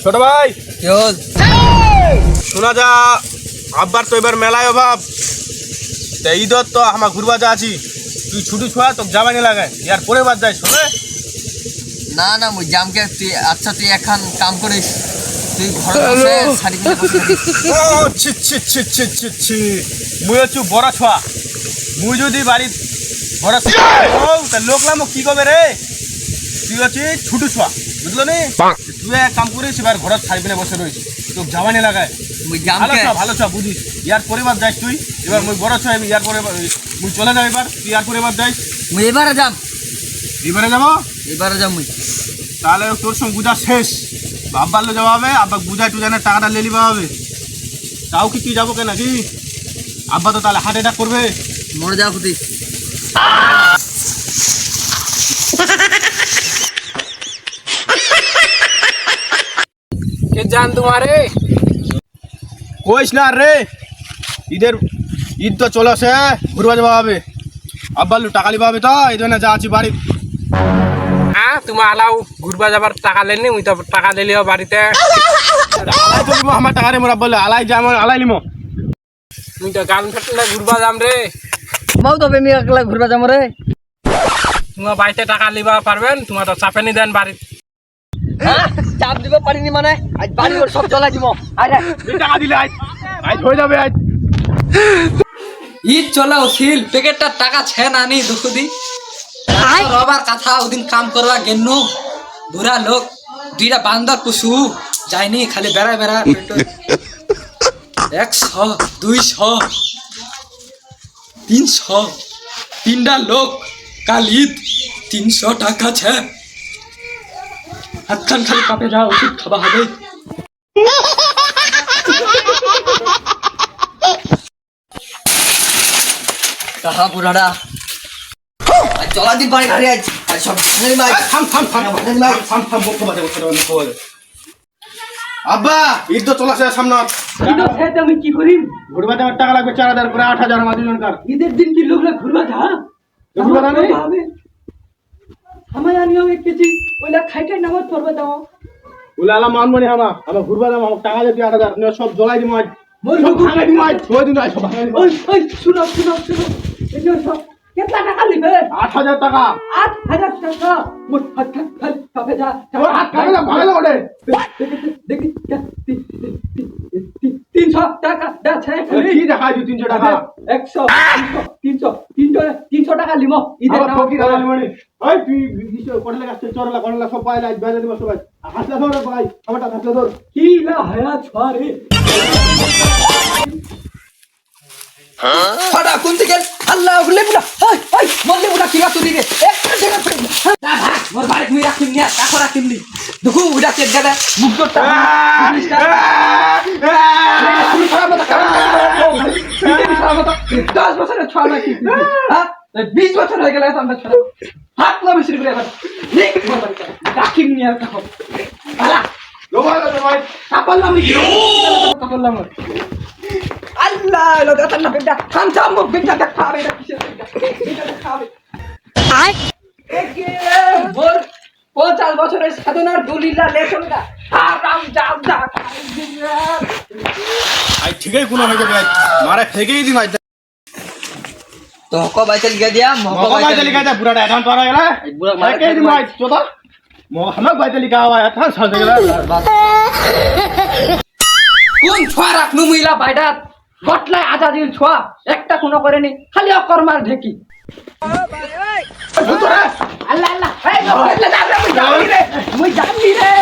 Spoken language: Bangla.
ছোট ভাই কি হল? শোনা যা আব্বার তো এবার মেলায় অভাব ঈদত তো আমার ঘুরবা যা আছি তুই ছুটি ছোয়া তোকে জামাই লাগায় ইয়ার পরে বাদ যাই শোনে না না মুই জামকে তুই আচ্ছা তুই এখন কাম করিস তুই ঘরে বসে শাড়ি কিনে বসে থাকিস। ও ছি ছি ছি ছি ছি ছি মুই হচ্ছু বড় ছোয়া মুই যদি বাড়ি বড় ও তা লোকলাম কি কবে রে তুই হচ্ছি ছুটু ছোয়া বুঝলো নি তুই এক কাম করিস এবার ঘর শাড়ি কিনে বসে রয়েছি তোকে জামাই লাগায় মুই ভালো জামকে ছ ভালো ছ বুঝিস ইয়ার পরিবার যাইস তুই এবার মুই বড় ছ ইয়ার পরে মুই চলে যাও এবার তুই ইয়ার পরিবার যাইস মুই এবারে যাম এবারে যাবো এবারে যাম মুই। তাহলে তোর সঙ্গে বুঝা শেষ আব্বার যাওয়া হবে আব্বা বুঝাই টুজানের টাকাটা লে নিবা হবে তাও কি তুই যাবো কেন নাকি আব্বা তো তাহলে হার্ট অ্যাটাক করবে মরে যাও খুদি। কে জান তোমারে কইস না রে ঈদ তো চলে আসে ঘুরবা যাওয়া হবে আব্বাল্লু টাকা লিবা হবে তো এই জন্য যা আছি বাড়ি হ্যাঁ তোমার আলাও ঘুরবা যাবার টাকা লেনি মুই তো টাকা লেলিও বাড়িতে আলাই তো লিবো আমার টাকা রে মোরা বললে আলাই যা আমার আলাই লিমো মুই তো গান ফাটলে ঘুরবা যাম রে মাও তো বেমি একলা ঘুরবা যাম রে। তোমার বাড়িতে টাকা লিবা পারবেন তোমার তো চাপে নি দেন বাড়ি হ্যাঁ চাপ দিব পারিনি মানে আজ বাড়ি ওর সব চলাই দিব। আরে টাকা দিলে আজ আজ হয়ে যাবে আজ ঈদ চলে উঠিল পেকেটটা টাকা ছে নানি দুখুদি রবার কথা ওদিন কাম করবা গেন্ন বুড়া লোক দুইটা বান্দর পুষু যায়নি খালি বেড়া বেড়া 100 200 300 তিনটা লোক কাল ঈদ 300 টাকা ছে হাতখান খালি কাপে যা ওষুধ খাবা হবে। কাহা বুড়াটা আজ চলা দিন বাড়ি ঘরে আজ আজ সব ভাঙানি মাছ থাম থাম থাম থাম থাম বক্ষ বাজে আব্বা ঈদ তো চলে আসে সামনে আমি কি করি ঘুরবা যাওয়ার টাকা লাগবে 4000 করে 8000 আমার দুজনকার ঈদের দিন কি লোকরা ঘুরবা যা ঘুরবা না নেই? আমায় আনিও এক কেজি ওইলা খাইতে নামাজ পড়বে দাও বলে আলা মানমনি আমার ঘুরবা যাবো আমার টাকা দিয়ে 8000 নিয়ে সব জলাই দিম আজ সব ভাঙাই দিম আজ ছয় দিন আজ সব ভাঙাই দিম ওই ওই শুনো এই যে সব কেতলা টাকা লিবে 8000 টাকা 8000 টাকা মোট হাত খালি কাপে যা ওর হাত কাটে না ভাঙালে ওঠে দেখি 300 টাকা দাছে কি দেখাই দিও 300 টাকা 100 300 টাকা লিমো ঈদের আমার ফকির আলালি মানে ওই তুই বিশ কোটলা গাছ চরলা কোটলা সব পাইলা আজ বাইরে দিব সবাই হাসলা ধর ভাই আমারটা হাসলা ধর কি না হায়া ছড়ে ছড়া কোন দিকে আল্লাহ বলে বুড়া ওই ওই মল্লে বুড়া কি তুই রে একটা জায়গা পড়ে না ভাই মোর বাড়ি তুই রাখিম নিয়া টাকা রাখিম নি দেখো উড়া কে দেবে মুখটা তুমি খারাপ মত কারণ তুমি খারাপ মত 10 বছরের ছড়া নাকি হ্যাঁ 20 বছর হয়ে গেল আমরা ছড়া হাত না বেশি করে এবার নে মোর বাড়ি রাখিম নিয়া টাকা আলা লোবালা ভাই কাপড়লাম কাপড়লাম আল্লাহ লোটা তার না বেটা থাম থাম মুখ বেটা দেখাবে এটা কিসের বেটা দেখাবে আই মোর 50 বছরের সাধনার দলিলা লেখনটা আরাম জাম যা আই ঠিকই কোন হয়ে যাবে মারে ফেকেই দিম আজ তো হক বাইতে লিখা দিয়া মহক বাইতে লিখা দে পুরাটা অ্যাকাউন্ট পারা গেল বুড়া মারা ফেকেই দিম আজ চোদা মহক বাইতে লিখা হওয়া था সাজে গেল কোন ছোয়া রাখনু মহিলা বাইডা গটলায় আজাদির ছোয়া একটা কোনো করেনি খালি অকর্মার ঢেকি আল্লাহ আল্লাহ এই মুই জানি রে